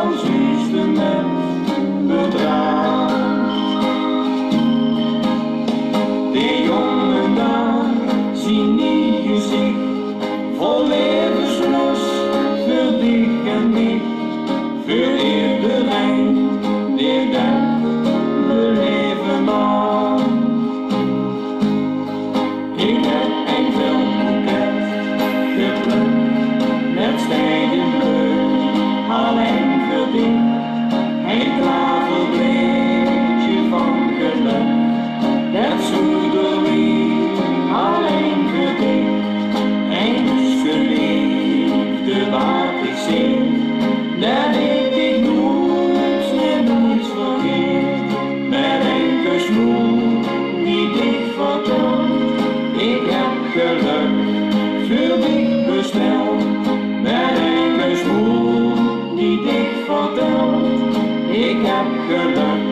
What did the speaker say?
als liefste mens bedraagt. Die jongen daar, zien die gezicht, vol levenslust, voor dich en mich, voor iedereen die dat beleven mag. Ik heb een filmboeket geplukt, met stijgenbleu, alleen voor dich, een klaverbleedje van geluk. Dat zoederlied, alleen voor dich, eens geliefde wat ik zing, dat ik dich nooit vergeet. Met een kusmoe die dich vertelt, ik heb geluk voor dich besteld. Met een kusmoe die dich vertelt, ik heb geluk